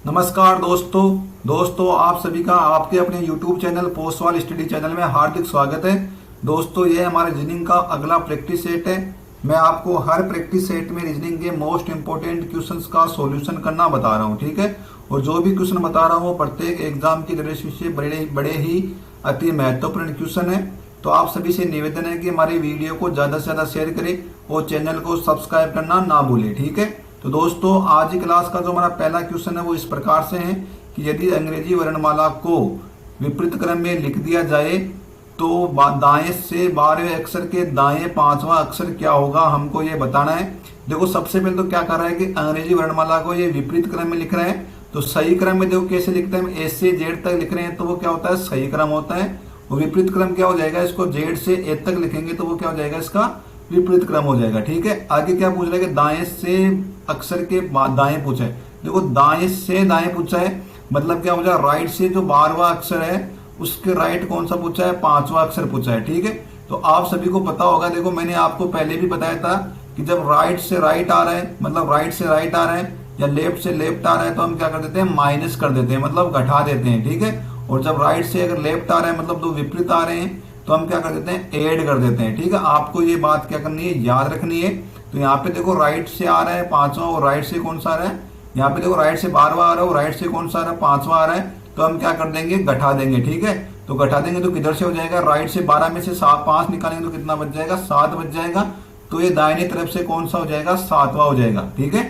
नमस्कार दोस्तों आप सभी का आपके अपने YouTube channel Postwal study channel में हार्दिक स्वागत है। दोस्तों ये हमारे रीजनिंग का अगला प्रैक्टिस सेट है। मैं आपको हर प्रैक्टिस सेट में रीजनिंग के मोस्ट इंपोर्टेंट क्वेश्चंस का सॉल्यूशन करना बता रहा हूँ, ठीक है। और जो भी क्वेश्चन बता रहा हूँ प्रत्येक एग्जाम की दृष्टि से बड़े ही अति महत्वपूर्ण क्वेश्चन है। तो आप सभी से निवेदन है कि हमारी वीडियो को ज्यादा से ज्यादा शेयर करें और चैनल को सब्सक्राइब करना ना भूलें, ठीक है। तो दोस्तों आज की क्लास का जो हमारा पहला क्वेश्चन है वो इस प्रकार से है कि यदि अंग्रेजी वर्णमाला को विपरीत क्रम में लिख दिया जाए तो दाएं से 12वें अक्षर के दाएं 5वां अक्षर क्या होगा, हमको ये बताना है। देखो सबसे पहले तो क्या कर रहा है कि अंग्रेजी वर्णमाला को ये विपरीत क्रम में लिख रहे हैं। तो सही क्रम में देखो कैसे लिखते हैं, हम ए से जेड तक लिख रहे हैं तो वो क्या होता है, सही क्रम होता है। और विपरीत क्रम क्या हो जाएगा, इसको जेड से ए तक लिखेंगे तो वो क्या हो जाएगा, इसका विपरीत क्रम हो जाएगा, ठीक है। आगे क्या पूछ रहा है कि दाएं से अक्षर के दाएं पूछा है। देखो दाएं से दाएं पूछा है मतलब क्या हो जाएगा, राइट से जो 12वां अक्षर है उसके राइट कौन सा पूछा है, 5वां अक्षर पूछा है, ठीक है। तो आप सभी को पता होगा, देखो मैंने आपको पहले भी बताया था कि जब राइट से राइट आ रहा है मतलब राइट से राइट आ रहा है या लेफ्ट से लेफ्ट आ रहा है तो हम क्या कर देते हैं, माइनस कर देते हैं, मतलब घटा देते हैं, ठीक है। और जब राइट से अगर लेफ्ट आ रहा है मतलब दो विपरीत आ रहे हैं तो हम क्या कर देते हैं, ऐड कर देते हैं, ठीक है। आपको ये बात क्या करनी है, याद रखनी है। तो यहाँ पे देखो राइट से आ रहा है 5वां और राइट से कौन सा आ रहा है, यहाँ पे देखो राइट से 12वां आ रहा है और राइट से कौन सा आ रहा है, 5वां आ रहा है। तो हम क्या कर देंगे, घटा देंगे, ठीक है। तो घटा देंगे तो किधर से हो जाएगा, राइट से 12 में से 5 निकालेंगे तो कितना बच जाएगा, 7 बच जाएगा। तो ये दाहिनी तरफ से कौन सा हो जाएगा, 7वां हो जाएगा, ठीक है।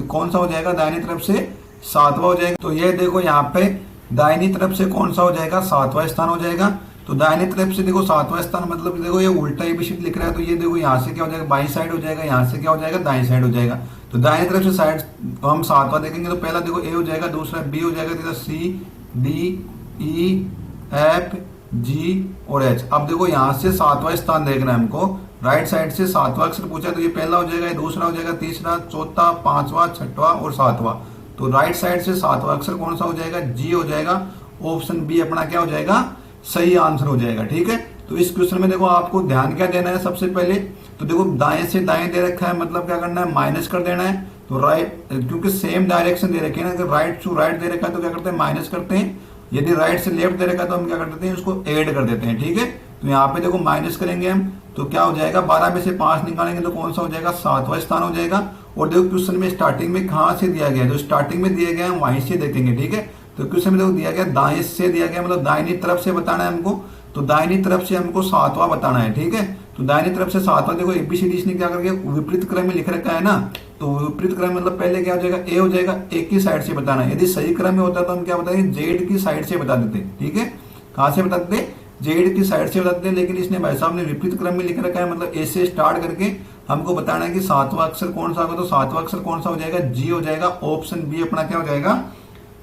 कौन सा हो जाएगा, दाहिनी तरफ से 7वां हो जाएगा। तो ये देखो यहाँ पे दाहिनी तरफ से कौन सा हो जाएगा, 7वां स्थान हो जाएगा। तो दाहिनी तरफ से देखो 7वां स्थान मतलब देखो ये उल्टा एबीसीडी लिख रहा है तो ये देखो यहाँ से क्या हो जाएगा, बाई साइड हो जाएगा, यहाँ से क्या हो जाएगा, दाई साइड हो जाएगा। तो दाहिनी तरफ से साइड हम 7वां देखेंगे तो पहला देखो ए हो जाएगा, दूसरा बी हो जाएगा, तीसरा C D E F G और एच। अब देखो यहाँ से 7वां स्थान देखना है हमको, राइट साइड से 7वां अक्षर पूछा है तो ये पहला हो जाएगा, ये दूसरा हो जाएगा, तीसरा, चौथा, 5वां, 6वां और 7वां। तो राइट साइड से 7वां अक्षर कौन सा हो जाएगा, जी हो जाएगा। ऑप्शन बी अपना क्या हो जाएगा, सही आंसर हो जाएगा, ठीक है। तो इस क्वेश्चन में देखो आपको ध्यान क्या देना है, सबसे पहले तो देखो दाएं से दाएं दे रखा है मतलब क्या करना है, माइनस कर देना है। तो राइट क्योंकि सेम डायरेक्शन दे रखे हैं ना, अगर राइट टू राइट दे रखा है तो क्या करते हैं, माइनस करते हैं। यदि राइट से लेफ्ट दे रखा है तो हम क्या कर देते हैं, उसको ऐड कर देते हैं, ठीक है। तो यहाँ पे देखो माइनस करेंगे हम तो क्या हो जाएगा, 12 में से 5 निकालेंगे तो कौन सा हो जाएगा, 7वां स्थान हो जाएगा। और देखो क्वेश्चन में स्टार्टिंग में कहाँ से दिया गया है, जो स्टार्टिंग में दिया गया है वहीं से देखेंगे, ठीक है। तो क्वेश्चन में देखो दिया गया दाएं से दिया गया मतलब दाहिनी तरफ से बताना है हमको। तो दाहिनी तरफ से हमको 7वां बताना है, ठीक है। तो दाहिनी तरफ से 7वां देखो एबीसीडी इसने क्या करके विपरीत क्रम में लिख रखा है ना। तो विपरीत क्रम मतलब पहले क्या हो जाएगा, ए हो जाएगा, ए की साइड से बताना है। यदि सही क्रम में होता तो हम क्या बताएंगे, जेड की साइड से बता देते, ठीक है। कहां से बता देते, जेड की साइड से बता देते। लेकिन इसने भाई साहब ने विपरीत क्रम में लिख रखा है मतलब ए से स्टार्ट करके हमको बताना है कि 7वां अक्षर कौन सा होगा। तो 7वां अक्षर कौन सा हो जाएगा, जी हो जाएगा। ऑप्शन बी अपना क्या हो जाएगा,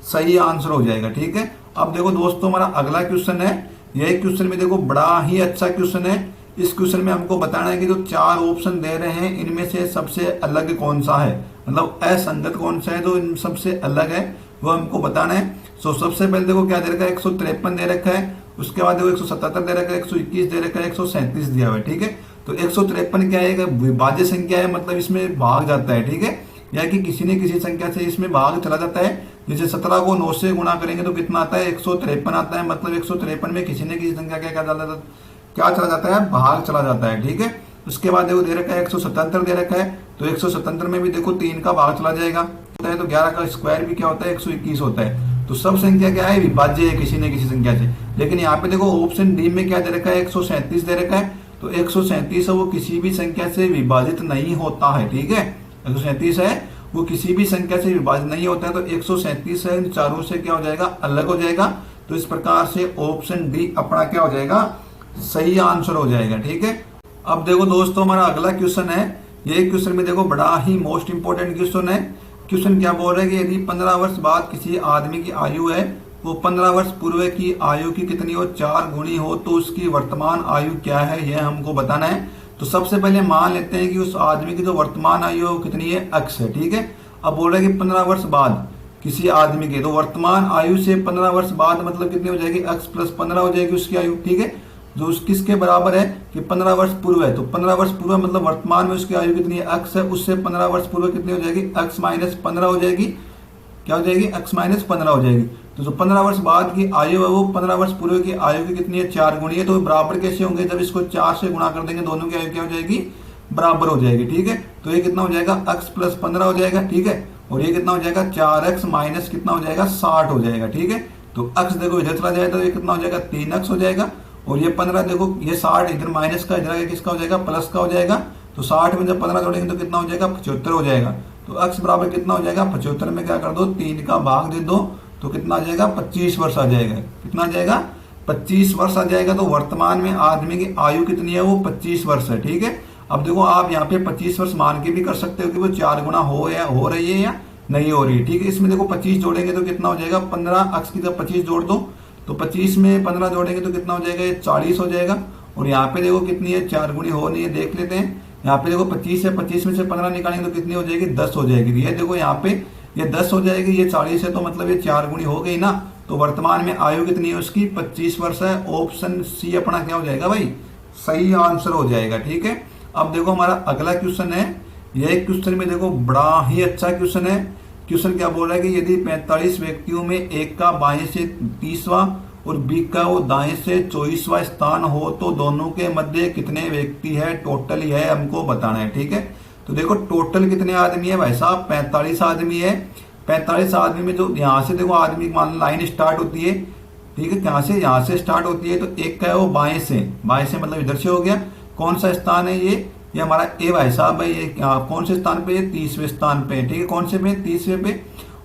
सही आंसर हो जाएगा, ठीक है। अब देखो दोस्तों हमारा अगला क्वेश्चन है, यह क्वेश्चन में देखो बड़ा ही अच्छा क्वेश्चन है। इस क्वेश्चन में हमको बताना है कि जो 4 ऑप्शन दे रहे हैं इनमें से सबसे अलग कौन सा है, मतलब असंगत कौन सा है, जो इन सबसे अलग है वो हमको बताना है। सो सबसे पहले देखो क्या दे रखा है, 153 दे रखा है। उसके बाद देखो 177 दे रखा है, 121 दे रखा है, 137 दिया हुआ है, ठीक है। तो 153 क्या है, विभाज्य संख्या है मतलब इसमें भाग जाता है, ठीक है। या कि किसी न किसी संख्या से इसमें भाग चला जाता है। जैसे 17 को 9 से गुणा करेंगे तो कितना आता है, 153 आता है। मतलब 153 में किसी न किसी संख्या क्या चला जाता है, भाग चला जाता है, ठीक है। उसके बाद देखो दे रखा है 177 दे रखा है। तो 177 में भी देखो 3 का भाग चला जाएगा, तो 11 का स्क्वायर भी क्या होता है, 121 होता है। तो सब संख्या क्या है, विभाज्य है किसी न किसी संख्या से। लेकिन यहाँ पे देखो ऑप्शन डी में क्या दे रखा है, 137 दे रखा है। तो 137 है वो किसी भी संख्या से विभाजित नहीं होता है, ठीक है। 137 है वो किसी भी संख्या से विभाजित नहीं होता है। तो 137 है इन चारों से क्या हो जाएगा, अलग हो जाएगा। तो इस प्रकार से ऑप्शन डी अपना क्या हो जाएगा, सही आंसर हो जाएगा, ठीक है। अब देखो दोस्तों हमारा अगला क्वेश्चन है, ये क्वेश्चन में देखो बड़ा ही मोस्ट इंपोर्टेंट क्वेश्चन है। क्वेश्चन क्या बोल रहा है कि यदि 15 वर्ष बाद किसी आदमी की आयु है वो 15 वर्ष पूर्व की आयु की कितनी हो, 4 गुनी हो, तो उसकी वर्तमान आयु क्या है, यह हमको बताना है। तो सबसे पहले मान लेते हैं कि उस आदमी की जो वर्तमान आयु है कितनी है, x है, ठीक है। अब बोल रहे हैं कि 15 वर्ष बाद किसी आदमी के, तो वर्तमान आयु से 15 वर्ष बाद मतलब कितनी हो जाएगी, x प्लस 15 हो जाएगी उसकी आयु, ठीक है। जो किसके बराबर है कि 15 वर्ष पूर्व है। तो 15 वर्ष पूर्व मतलब वर्तमान में उसकी आयु कितनी है, x है, उससे 15 वर्ष पूर्व कितनी हो जाएगी, x माइनस 15 हो जाएगी। क्या हो जाएगी, x माइनस 15 हो जाएगी। तो जो 15 वर्ष बाद की आयु है वो 15 वर्ष पूर्व की आयु की कितनी है, 4 गुनी है। तो बराबर कैसे होंगे, जब इसको 4 से गुणा कर देंगे दोनों की आयु क्या हो जाएगी, बराबर हो जाएगी। ठीक है, तो ये कितना हो जाएगा, x प्लस 15 हो जाएगा। ठीक है, और ये कितना हो जाएगा, 4x माइनस कितना हो जाएगा, 60 हो जाएगा। ठीक है, तो x देखो इधर चला जाए तो ये कितना हो जाएगा, 3x हो जाएगा। और ये 15 देखो ये 60 इधर माइनस का, इधर किसका हो जाएगा, प्लस का हो जाएगा। तो 60 में जब 15 जोड़ेंगे तो कितना हो जाएगा, 75 हो जाएगा। तो x बराबर कितना हो जाएगा, 75 में क्या कर दो, 3 का भाग दे दो, तो कितना आ जाएगा, 25 वर्ष आ जाएगा। कितना आ जाएगा, 25 वर्ष आ जाएगा। तो वर्तमान में आदमी की आयु कितनी है, वो 25 वर्ष है। ठीक है, अब देखो आप यहाँ पे 25 वर्ष मान के भी कर सकते हो कि वो 4 गुना हो रही है या नहीं हो रही है। ठीक है, इसमें देखो 25 जोड़ेंगे तो कितना हो जाएगा, 15 x की जब 25 जोड़ दो तो 25 में 15 जोड़ेंगे तो कितना हो जाएगा, ये 40 हो जाएगा। और यहाँ पे देखो कितनी है, 4 गुनी हो नहीं है, देख लेते हैं। यहाँ पे देखो 25 है, 25 में से 15 निकालेंगे तो कितनी हो जाएगी, 10 हो जाएगी। ये देखो यहाँ पे ये 10 हो जाएगी, ये 40 है, तो मतलब ये 4 गुनी हो गई ना। तो वर्तमान में आयु कितनी है उसकी, 25 वर्ष है। ऑप्शन सी अपना क्या हो जाएगा भाई, सही आंसर हो जाएगा। ठीक है, अब देखो हमारा अगला क्वेश्चन है। यह क्वेश्चन में देखो बड़ा ही अच्छा क्वेश्चन है। क्वेश्चन क्या बोल रहा है कि यदि 45 व्यक्तियों में एक का बाएं से 30वां और बी का वो दाएं से 24वां स्थान हो तो दोनों के मध्य कितने व्यक्ति है, टोटल ही है हमको बताना है। ठीक है, तो देखो टोटल कितने आदमी है भाई साहब, 45 आदमी है। 45 आदमी में जो यहाँ से देखो आदमी मान लाइन स्टार्ट होती है। ठीक है, कहाँ से, यहाँ से स्टार्ट होती है। तो एक का है वो बाएं से मतलब इधर से हो गया। कौन सा स्थान है ये हमारा ए भाई साहब है। ये कौन से स्थान पे, ये 30वें स्थान पे। ठीक है, कौन से पे, 30वें पे।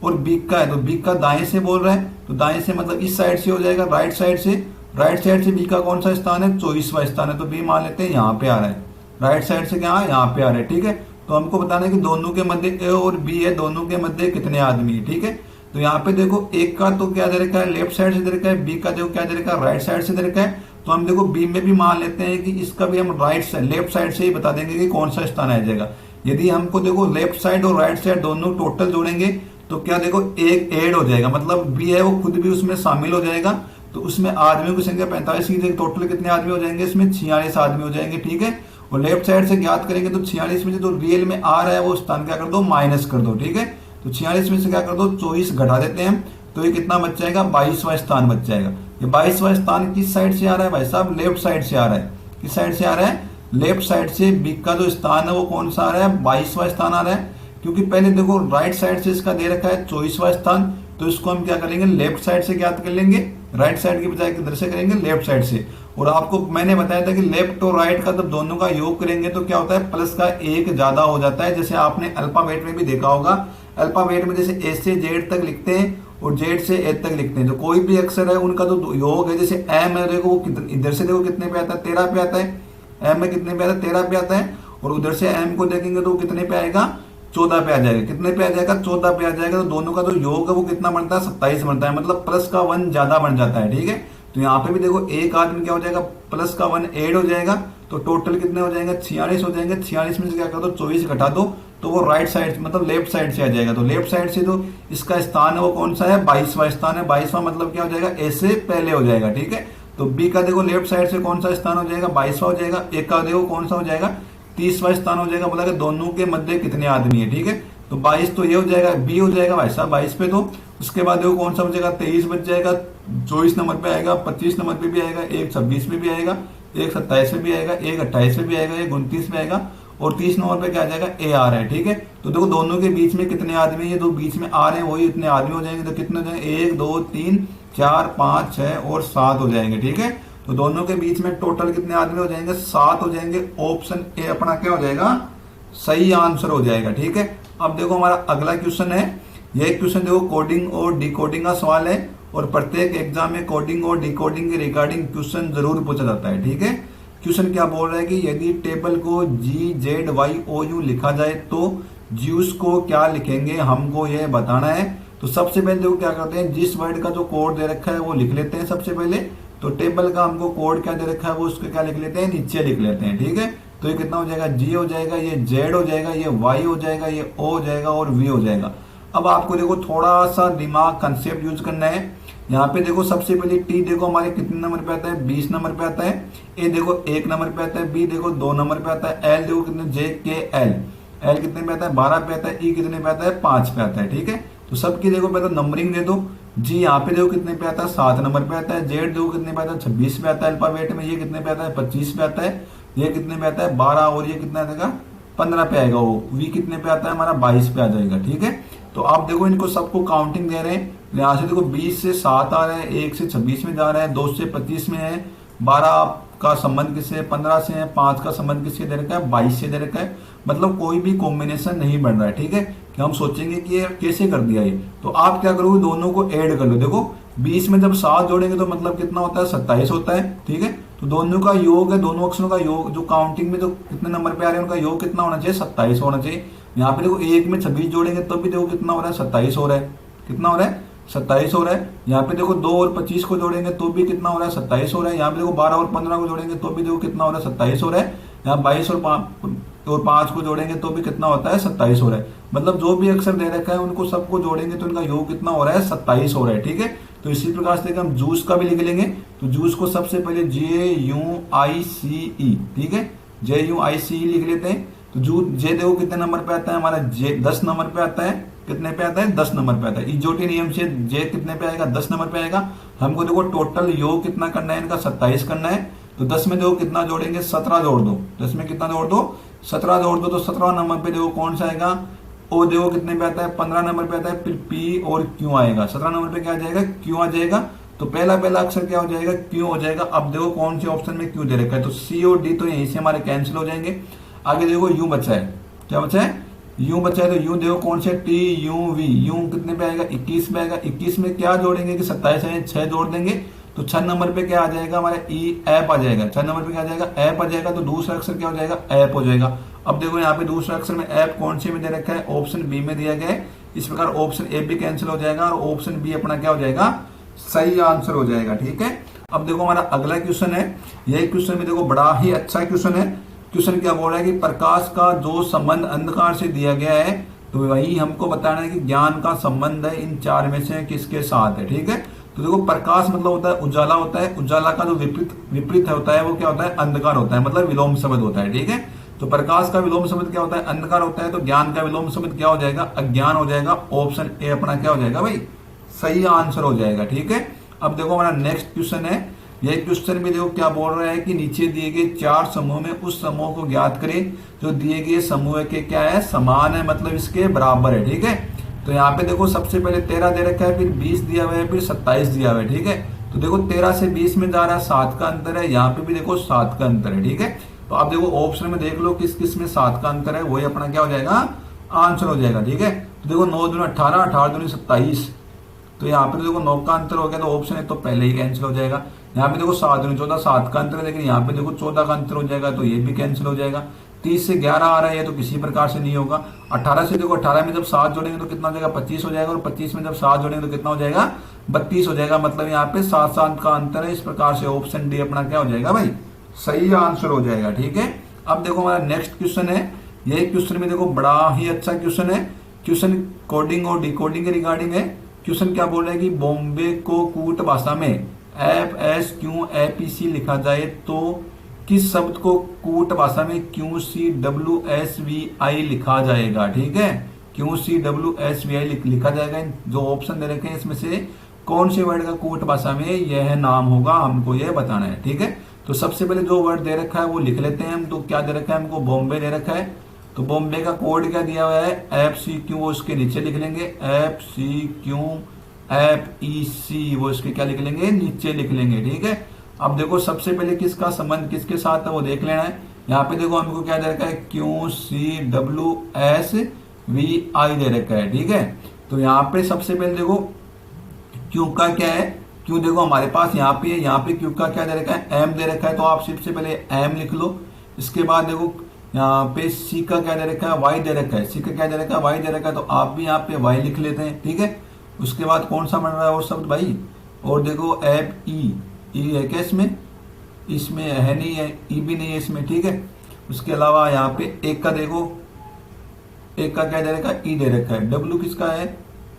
और बी का है तो बी का दाएं से बोल रहा है, तो दाएं से मतलब इस साइड से हो जाएगा, राइट साइड से। राइट साइड से बी का कौन सा स्थान है, 24वां स्थान है। तो बी मान लेते हैं यहाँ पे आ रहा है, राइट साइड से क्या यहाँ पे आ रहा है। ठीक है, तो हमको बताना है कि दोनों के मध्य ए और बी है, दोनों के मध्य कितने आदमी है। ठीक है, तो यहाँ पे देखो एक का तो क्या दे रखा है, लेफ्ट साइड से दे रखा है। बी का देखो क्या दे रखा है, राइट साइड से दे रखा है। तो हम देखो बी में भी मान लेते हैं कि इसका भी हम राइट साइड लेफ्ट साइड से ही बता देंगे कि कौन सा स्थान आ जाएगा। यदि हमको देखो लेफ्ट साइड और राइट साइड दोनों टोटल जोड़ेंगे तो क्या देखो एक ऐड हो जाएगा, मतलब बी है वो खुद भी उसमें शामिल हो जाएगा। तो उसमें आदमियों की संख्या 45 की टोटल कितने आदमी हो जाएंगे, इसमें 46 आदमी हो जाएंगे। ठीक है, और लेफ्ट साइड से ज्ञात करेंगे तो 46 में से जो रियल में आ रहा है वो स्थान क्या कर दो, माइनस कर दो। ठीक है, तो 46 में से क्या कर दो, 24 घटा देते हैं। तो ये कितना बच जाएगा, 22वां स्थान बच जाएगा। ये 22वां स्थान किस साइड से आ रहा है भाई साहब, लेफ्ट साइड से आ रहा है। किस साइड से आ रहा है, लेफ्ट साइड से। बी का जो स्थान है वो कौन सा आ रहा है, 22वां स्थान आ रहा है। क्योंकि पहले देखो राइट साइड से इसका दे रखा है 24वां स्थान, तो इसको हम क्या करेंगे, लेफ्ट साइड से ज्ञात कर लेंगे। राइट साइड की बजाय किधर से करेंगे, लेफ्ट साइड से। और आपको मैंने बताया था कि लेफ्ट और राइट का जब दोनों का योग करेंगे तो क्या होता है, प्लस का एक ज्यादा हो जाता है। जैसे आपने अल्फाबेट में भी देखा होगा, अल्फाबेट में जैसे ए से जेड तक लिखते हैं और जेड से ए तक लिखते हैं। तो कोई भी अक्षर है उनका जो योग है, जैसे एम है देखो वो इधर से देखो कितने पे आता है, 13 पे आता है। एम में कितने पे आता है, 13 पे आता है। और उधर से एम को देखेंगे तो कितने पे आएगा, 14 पे आ जाएगा। कितने पे आ जाएगा, 14 पे आ जाएगा। तो दोनों का जो योग है वो कितना बनता है, 27 बनता है, मतलब प्लस का 1 ज्यादा बन जाता है। ठीक है, तो यहाँ पे भी देखो एक आदमी क्या हो जाएगा, प्लस का 1 ऐड हो जाएगा। तो टोटल कितने हो जाएंगे, 46 हो जाएंगे। 46 में से क्या कर दो, 24 घटा दो, तो वो राइट साइड मतलब लेफ्ट साइड से आ जाएगा। तो लेफ्ट साइड से जो इसका स्थान है वो कौन सा है, 22वां स्थान है। 22वां मतलब क्या हो जाएगा, ए से पहले हो जाएगा। ठीक है, तो बी का देखो लेफ्ट साइड से कौन सा स्थान हो जाएगा, 22वां हो जाएगा। एक का देखो कौन सा हो जाएगा, 30वां स्थान हो जाएगा। बोला कि दोनों के मध्य कितने आदमी है। ठीक है, तो 22 तो ये हो जाएगा, बी हो जाएगा भाई साहब 22 पे। तो उसके बाद देखो कौन सा बचेगा, 23 बच जाएगा। 24 नंबर पे आएगा, 25 नंबर पे भी आएगा, एक 26 में भी आएगा, एक 27 में भी आएगा, एक 28 में भी आएगा, एक 29 में आएगा। और 30 नंबर पे क्या आ जाएगा, ए आ रहा है। ठीक है, तो देखो दोनों के बीच में कितने आदमी है, तो बीच में आ रहे हैं वही इतने आदमी हो जाएंगे। तो कितने हो जाएंगे, 1 2 3 4 5 6 और 7 हो जाएंगे। ठीक है, तो दोनों के बीच में टोटल कितने आदमी हो जाएंगे, 7 हो जाएंगे। ऑप्शन ए अपना क्या हो जाएगा, सही आंसर हो जाएगा। ठीक है, अब देखो हमारा अगला क्वेश्चन है। यह क्वेश्चन देखो कोडिंग और डिकोडिंग का सवाल है और प्रत्येक एग्जाम में कोडिंग और डिकोडिंग के रिगार्डिंग क्वेश्चन जरूर पूछा जाता है। ठीक है, क्वेश्चन क्या बोल रहा है कि यदि टेबल को GZYOU लिखा जाए तो ज्यूस को क्या लिखेंगे, हमको यह बताना है। तो सबसे पहले देखो क्या करते हैं, जिस वर्ड का जो कोड दे रखा है वो लिख लेते हैं सबसे पहले। तो टेबल का हमको कोड क्या दे रखा है वो उसको क्या लिख लेते हैं, नीचे लिख लेते हैं। ठीक है, तो ये कितना हो जाएगा, G हो जाएगा, ये Z हो जाएगा, ये Y हो जाएगा, ये O हो जाएगा और V हो जाएगा। अब आपको देखो थोड़ा सा दिमाग कंसेप्ट यूज करना है। यहाँ पे देखो सबसे पहले T देखो हमारे कितने नंबर पे आता है, 20 नंबर पे आता है। A देखो 1 नंबर पे आता है, B देखो 2 नंबर पे आता है, L देखो कितने JKL कितने पे आता है, 12 पे आता है, E कितने पे आता है, 5 पे आता है। ठीक है, तो सबकी देखो पहले नंबरिंग दे दो। जी यहाँ पे देखो कितने पे आता है, 7 नंबर पे आता है। जेड देखो कितने पे आता है, 26 पे आता है अल्फाबेट में। ये कितने पे आता है, 25 पे आता है। ये कितने पे आता है, 12। और ये कितना आएगा, 15 पे आएगा। वो वी कितने पे आता है हमारा, 22 पे आ जाएगा। ठीक है, तो आप देखो इनको सबको काउंटिंग दे रहे हैं। यहाँ से देखो 20 से 7 आ रहा है, 1 से 26 में जा रहा है, 2 से 25 में है, 12 का संबंध किससे है, 15 से है, 5 का संबंध किससे दे रखा है, 22 से दे रखा है। मतलब कोई भी कॉम्बिनेशन नहीं बन रहा है। ठीक है, कि हम सोचेंगे कि ये कैसे कर दिया ये, तो आप क्या करोगे, दोनों को ऐड कर लो। देखो 20 में जब 7 जोड़ेंगे तो मतलब कितना होता है, 27 होता है। ठीक है, तो दोनों का योग है, दोनों अक्षरों का योग, जो काउंटिंग में जो कितने नंबर पे आ रहे हैं उनका योग कितना होना चाहिए, 27 होना चाहिए। यहाँ पे देखो 1 में 26 जोड़ेंगे तो भी देखो कितना हो रहा है, 27 हो रहा है। कितना हो रहा है, 27 हो रहा है। यहाँ पे देखो 2 और 25 को जोड़ेंगे तो भी कितना हो रहा है, 27 हो रहा है। यहाँ पे देखो 12 और 15 को जोड़ेंगे तो भी देखो कितना हो रहा है, 27 हो रहा है। यहाँ 22 और 5 को जोड़ेंगे तो भी कितना होता है, 27 हो रहा है। मतलब जो भी अक्षर दे रखा है उनको सबको जोड़ेंगे तो इनका योग कितना हो रहा है, 27 हो रहा है। ठीक है, तो इसी प्रकार से हम जूस का भी लिख लेंगे। तो जूस को सबसे पहले JUICE, ठीक है, JUICE लिख लेते हैं। तो जू जे देखो कितने नंबर पे आता है हमारा, जे 10 नंबर पे आता है। कितने पे आता है, 10 नंबर पे आता है। इजोटी नियम से जे कितने पे आएगा, 10 नंबर पे आएगा। हमको देखो टोटल योग कितना करना है इनका, 27 करना है। तो 10 में देखो कितना जोड़ेंगे, 17 जोड़ दो। 10 में कितना जोड़ दो, 17 जोड़ दो। तो 17 नंबर पे देखो कौन सा आएगा, ओ देखो कितने पे आता है, 15 नंबर पे आता है। फिर पी और क्यू आएगा। 17 नंबर पे क्या आ जाएगा, क्यू आ जाएगा। तो पहला अक्षर क्या हो जाएगा, क्यू हो जाएगा। अब देखो कौन से ऑप्शन में क्यू दे रखा है, तो सी और डी तो यहीं से हमारे कैंसिल हो जाएंगे। आगे देखो यू बचा है, क्या बचा है, यू बचा है। तो यू देखो कौन से, TUV, यू कितने पे आएगा, 21 पे आएगा। 21 में क्या जोड़ेंगे कि 27 है, 6 जोड़ देंगे। तो 6 नंबर पे क्या आ जाएगा हमारा, ई ऐप आ जाएगा। 6 नंबर पे क्या आ जाएगा, ऐप आ जाएगा। तो दूसरा अक्षर क्या हो जाएगा, ऐप हो जाएगा। अब देखो यहाँ पे दूसरा अक्षर में ऐप कौन से में दे रखा है, ऑप्शन बी में दिया गया है। इस प्रकार ऑप्शन ए भी कैंसिल हो जाएगा और ऑप्शन बी अपना क्या हो जाएगा, सही आंसर हो जाएगा। ठीक है, अब देखो हमारा अगला क्वेश्चन है। यही क्वेश्चन में देखो बड़ा ही अच्छा क्वेश्चन है। क्वेश्चन क्या बोल रहा है कि प्रकाश का जो संबंध अंधकार से दिया गया है, तो वही हमको बताना है कि ज्ञान का संबंध है इन 4 में से किसके साथ है। ठीक है, तो देखो प्रकाश मतलब होता है उजाला होता है। उजाला का जो विपरीत होता है वो क्या होता है, अंधकार होता है, मतलब विलोम शब्द होता है। ठीक है, तो प्रकाश का विलोम शब्द क्या होता है, अंधकार होता है। तो ज्ञान का विलोम शब्द क्या हो जाएगा, अज्ञान हो जाएगा। ऑप्शन ए अपना क्या हो जाएगा भाई, सही आंसर हो जाएगा। ठीक है, अब देखो हमारा नेक्स्ट क्वेश्चन है। यह क्वेश्चन में देखो क्या बोल रहा है कि नीचे दिए गए 4 समूह में उस समूह को ज्ञात करें जो दिए गए समूह के क्या है, समान है, मतलब इसके बराबर है। ठीक है, तो यहाँ पे देखो सबसे पहले 13 दे रखा है, फिर 20 दिया हुआ है, फिर 27 दिया हुआ है। ठीक है, तो देखो 13 से 20 में जा रहा है, 7 का अंतर है। यहाँ पे भी देखो 7 का अंतर है। ठीक है, तो आप देखो ऑप्शन में देख लो किस किस में 7 का अंतर है, वही अपना क्या हो जाएगा, आंसर हो जाएगा। ठीक है, तो देखो 9 दूनी 18, 18 दूनी 27। तो यहाँ पे देखो 9 का अंतर हो गया, तो ऑप्शन है तो पहले ही कैंसिल हो जाएगा। यहाँ पे देखो 7 दूनी 14, 7 का अंतर है, लेकिन यहाँ पे देखो 14 का अंतर हो जाएगा, तो ये भी कैंसिल हो जाएगा। 30 से 11 आ रहा है, तो किसी प्रकार से नहीं होगा। 18 से देखो 18 में जब 7 जोड़ेंगे तो कितना हो जाएगा, 25 हो जाएगा। और 25 में जब 7 जोड़ेंगे तो कितना हो जाएगा, 32 हो जाएगा। मतलब यहाँ पे 7 का अंतर है। इस प्रकार से ऑप्शन डी अपना क्या हो जाएगा भाई, सही आंसर हो जाएगा। ठीक है, अब देखो हमारा नेक्स्ट क्वेश्चन है। यही क्वेश्चन में देखो बड़ा ही अच्छा क्वेश्चन है। क्वेश्चन कोडिंग और डिकोडिंग के रिगार्डिंग है। क्वेश्चन क्या बोल रहा है कि बॉम्बे को कूट भाषा में FSQAPC लिखा जाए तो किस शब्द को कूट भाषा में QCWSVI लिखा जाएगा। ठीक है, QCWSVI लिखा जाएगा। जो ऑप्शन दे रखे हैं इसमें से कौन से वर्ड का कूट भाषा में यह नाम होगा, हमको यह बताना है। ठीक है, तो सबसे पहले जो वर्ड दे रखा है वो लिख लेते हैं हम। तो क्या दे रखा है हमको, बॉम्बे दे रखा है। तो बॉम्बे का कोड क्या दिया हुआ है, FCQ, वो उसके नीचे लिख लेंगे। FCQFEC, वो इसके क्या लिख लेंगे, नीचे लिख लेंगे। ठीक है, अब देखो सबसे पहले किसका संबंध किसके साथ है वो देख लेना है। यहाँ पे देखो हमको क्या दे रखा है, QCWSVI दे रखा है। ठीक है, तो यहाँ पे सबसे पहले देखो क्यू का क्या है, क्यू देखो हमारे पास यहाँ पे, यहाँ पे क्यू का क्या दे रखा है, एम दे रखा है। तो आप सबसे पहले एम लिख लो। इसके बाद देखो यहाँ पे सी का क्या दे रखा है, वाई दे रखा है। सी का क्या दे रखा है, वाई दे रखा है। तो आप भी यहाँ पे वाई लिख लेते हैं। ठीक है, उसके बाद कौन सा बन रहा है और शब्द भाई, और देखो एफ ई है क्या इसमें है नहीं है, ई भी नहीं है इसमें। ठीक है, उसके अलावा यहाँ पे एक का देखो, एक का क्या दे रखा है, ई दे रखा है। डब्ल्यू किसका है,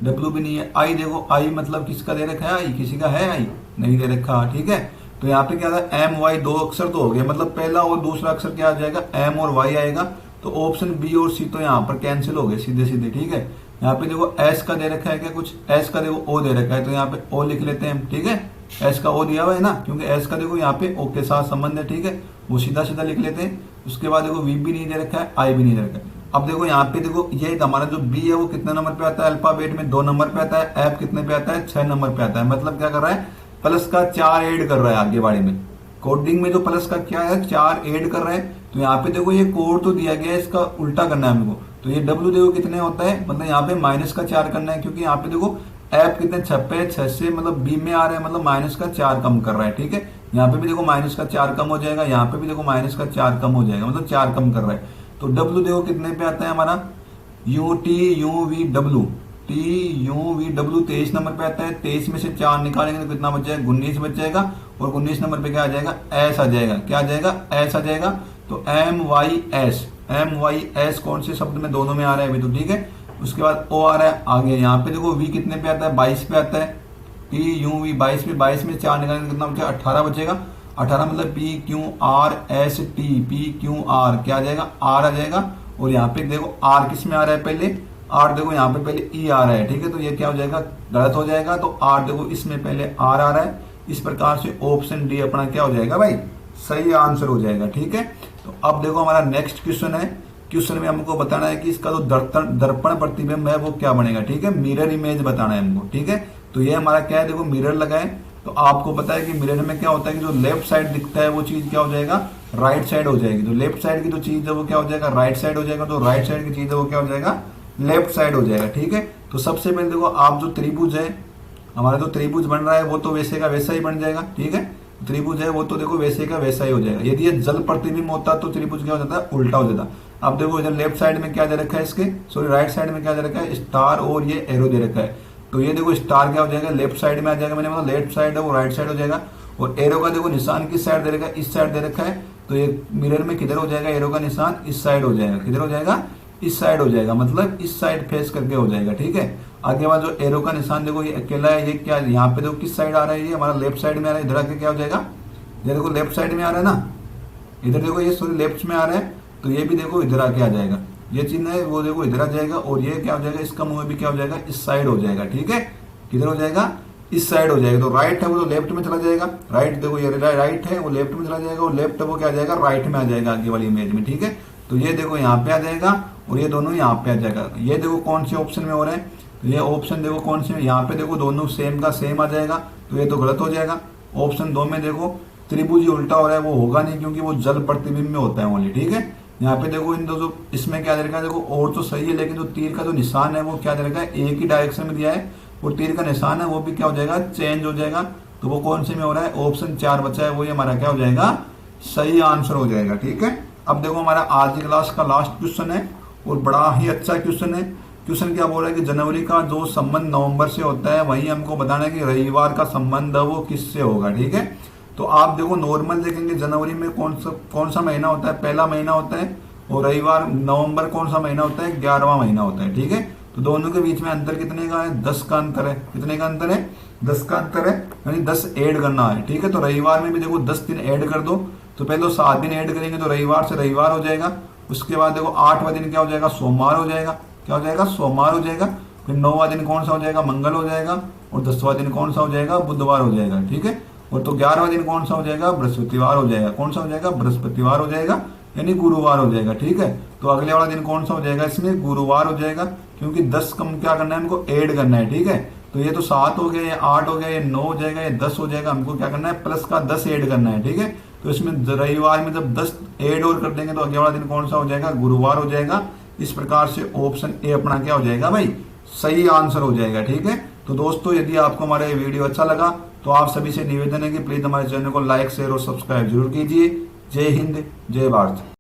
डब्ल्यू भी नहीं है। आई देखो, आई मतलब किसका दे रखा है, आई किसी का है, आई नहीं दे रखा। ठीक है, तो यहाँ पे क्या था, एम वाई, 2 अक्षर तो हो गए, मतलब पहला और दूसरा अक्षर क्या आ जाएगा, एम और वाई आएगा। तो ऑप्शन बी और सी तो यहाँ पर कैंसिल हो गए सीधे सीधे। ठीक है, यहाँ पे देखो एस का दे रखा है क्या, कुछ एस का देखो ओ दे रखा है, तो यहाँ पे ओ लिख लेते हैं हम, ठीक है। एस का ओ दिया हुआ है ना, क्योंकि एस का देखो यहाँ पे ओ के साथ संबंध है, ठीक है, वो सीधा सीधा लिख लेते हैं। उसके बाद देखो वी भी नहीं दे रखा है, आई भी नहीं दे रखा है। अब देखो यहाँ पे देखो ये हमारा जो बी है वो कितने नंबर पे आता है, अल्फाबेट में 2 नंबर पे आता है, एफ कितने पे आता है, 6 नंबर पे आता है। मतलब क्या कर रहा है, प्लस का 4 ऐड कर रहा है आगे बारे में। कोडिंग में तो प्लस का क्या है, 4 ऐड कर रहा है। तो यहाँ पे देखो ये कोड तो दिया गया है, इसका उल्टा करना है हमको। तो ये डब्ल्यू देखो कितने होता है, मतलब यहाँ पे माइनस का 4 करना है, क्योंकि यहाँ पे देखो एफ कितने 6 पे 6 से मतलब बी में आ रहा है, मतलब माइनस का 4 कम कर रहा है, ठीक है। यहाँ पे भी देखो माइनस का 4 कम हो जाएगा, यहाँ पे भी देखो माइनस का 4 कम हो जाएगा, मतलब 4 कम कर रहा है। तो डब्ल्यू देखो कितने पे आता है हमारा, U T U V W, T U V W 23 number पे आता है। 23 में से 4 निकालेंगे तो कितना बच जाएगा, 19 बच जाएगा। और 19 नंबर पे क्या आ जाएगा, एस आ जाएगा। क्या आ जाएगा, एस आ जाएगा। तो एम वाई एस कौन से शब्द में, दोनों में आ रहा है अभी तो, ठीक है। उसके बाद ओ आ रहा है आगे, यहाँ पे देखो वी कितने पे आता है, 22 पे आता है। टी यू वी 22 पे, 22 में 4 निकालेंगे कितना बचेगा, 18 बचेगा। 18 मतलब P Q R S T, P Q R क्या आ जाएगा, आर आ जाएगा। और यहाँ पे देखो आर किस में आ रहा है, पहले आर देखो यहाँ पे पहले ई आ रहा है, ठीक है। तो ये क्या हो जाएगा, गलत हो जाएगा। तो आर देखो इसमें पहले आर आ रहा है। इस प्रकार से ऑप्शन डी अपना क्या हो जाएगा भाई, सही आंसर हो जाएगा, ठीक है। तो अब देखो हमारा नेक्स्ट क्वेश्चन है। क्वेश्चन में हमको बताना है कि इसका जो दर्पण प्रतिबिंब है वो क्या बनेगा, ठीक है। मिरर इमेज बताना है हमको, ठीक है। तो ये हमारा क्या है, देखो मिरर लगा है। तो आपको पता है कि मिरर में क्या होता है कि जो लेफ्ट साइड दिखता है वो चीज क्या हो जाएगा, राइट साइड हो जाएगी। जो लेफ्ट साइड की जो चीज है वो क्या हो जाएगा, राइट साइड हो जाएगा। जो राइट साइड की चीज है वो क्या हो जाएगा, लेफ्ट साइड हो जाएगा, ठीक है। तो सबसे पहले देखो आप जो त्रिभुज है, हमारा जो त्रिभुज बन रहा है वो तो वैसे का वैसा ही बन जाएगा, ठीक है। त्रिभुज है वो तो देखो वैसे का वैसा ही हो जाएगा। यदि ये जल प्रतिबिंब होता तो त्रिभुज क्या हो जाता है, उल्टा हो जाता। अब देखो इधर लेफ्ट साइड में क्या दे रखा है, इसके सॉरी राइट साइड में क्या दे रखा है, स्टार और ये एरो दे रखा है। तो ये देखो स्टार क्या हो जाएगा, लेफ्ट साइड में आ जाएगा, मैंने मतलब लेफ्ट साइड है वो राइट साइड हो जाएगा। और एरो का देखो निशान किस साइड दे रखा है, इस साइड दे रखा है। तो ये मिरर में किधर हो जाएगा, एरो का निशान इस साइड हो जाएगा। किधर हो जाएगा, इस साइड हो जाएगा, मतलब इस साइड फेस करके हो जाएगा, ठीक है। आगे बाद जो एरो का निशान देखो ये अकेला है, ये क्या यहाँ पे देखो किस साइड आ रहा है, ये हमारा लेफ्ट साइड में आ रहा है। इधर आके क्या हो जाएगा, ये देखो लेफ्ट साइड में आ रहा है ना, इधर देखो ये सॉरी लेफ्ट में आ रहा है। तो ये भी देखो इधर आके आ जाएगा, ये चिन्ह है वो देखो इधर आ जाएगा। और ये क्या हो जाएगा, इसका मुंह भी क्या हो जाएगा, इस साइड हो जाएगा, ठीक है। किधर हो जाएगा, इस साइड हो जाएगा। तो राइट है वो तो लेफ्ट में चला जाएगा, राइट देखो ये राइट है वो लेफ्ट में चला जाएगा, और लेफ्ट है वो क्या आ जाएगा, राइट में आ जाएगा आगे वाली इमेज में, ठीक है। तो ये देखो यहाँ पे आ जाएगा और ये दोनों यहाँ पे आ जाएगा। ये देखो कौन से ऑप्शन में हो रहे हैं, तो ये ऑप्शन देखो कौन से, यहाँ पे देखो दोनों सेम का सेम आ जाएगा। तो ये तो गलत हो जाएगा। ऑप्शन 2 में देखो त्रिभुज उल्टा हो रहा है, वो होगा नहीं क्योंकि वो जल प्रतिबिंब में होता है ओनली, ठीक है। यहाँ पे देखो इन दो इसमें क्या दे रखा है, देखो और तो सही है, लेकिन जो तीर का जो निशान है वो क्या दे रखा है, एक ही डायरेक्शन में दिया है। वो तीर का निशान है वो भी क्या हो जाएगा, चेंज हो जाएगा। तो वो कौन से में हो रहा है, ऑप्शन 4 बचा है, वो हमारा क्या हो जाएगा, सही आंसर हो जाएगा, ठीक है। अब देखो हमारा आज की क्लास का लास्ट क्वेश्चन है और बड़ा ही अच्छा क्वेश्चन है। क्वेश्चन क्या बोल रहा है कि जनवरी का जो संबंध नवंबर से होता है वही हमको बताना है कि रविवार का संबंध वो किससे होगा, ठीक है। तो आप देखो नॉर्मल देखेंगे जनवरी में कौन सा महीना होता है, पहला महीना होता है। और रविवार नवंबर कौन सा महीना होता है, 11वां महीना होता है, ठीक है। तो दोनों के बीच में अंतर कितने का है, 10 का अंतर है। कितने का अंतर है, 10 का अंतर है, यानी 10 ऐड करना है, ठीक है। तो रविवार में भी देखो 10 दिन ऐड कर दो। तो पहले 7 दिन ऐड करेंगे तो रविवार से रविवार हो जाएगा। उसके बाद देखो 8वां दिन क्या हो जाएगा, सोमवार हो जाएगा। क्या हो जाएगा, सोमवार हो जाएगा। फिर 9वां दिन कौन सा हो जाएगा, मंगल हो जाएगा। और 10वां दिन कौन सा हो जाएगा, बुधवार हो जाएगा, ठीक है। और तो 11वां दिन कौन सा हो जाएगा, बृहस्पतिवार हो जाएगा। कौन सा हो जाएगा, बृहस्पतिवार हो जाएगा, यानी गुरुवार हो जाएगा, ठीक है। तो अगले वाला दिन कौन सा हो जाएगा, इसमें गुरुवार हो जाएगा, क्योंकि 10 कम क्या करना है हमको, ऐड करना है, ठीक है। तो ये तो 7 हो गया, ये 8 हो गया, ये 9 हो जाएगा, ये 10 हो जाएगा। हमको क्या करना है, प्लस का 10 ऐड करना है, ठीक है। तो इसमें रविवार में जब 10 ऐड और कर देंगे तो अगले वाला दिन कौन सा हो जाएगा, गुरुवार हो जाएगा। इस प्रकार से ऑप्शन ए अपना क्या हो जाएगा भाई, सही आंसर हो जाएगा, ठीक है। तो दोस्तों यदि आपको हमारा ये वीडियो अच्छा लगा तो आप सभी से निवेदन है कि प्लीज हमारे चैनल को लाइक शेयर और सब्सक्राइब जरूर कीजिए। जय हिंद, जय भारत।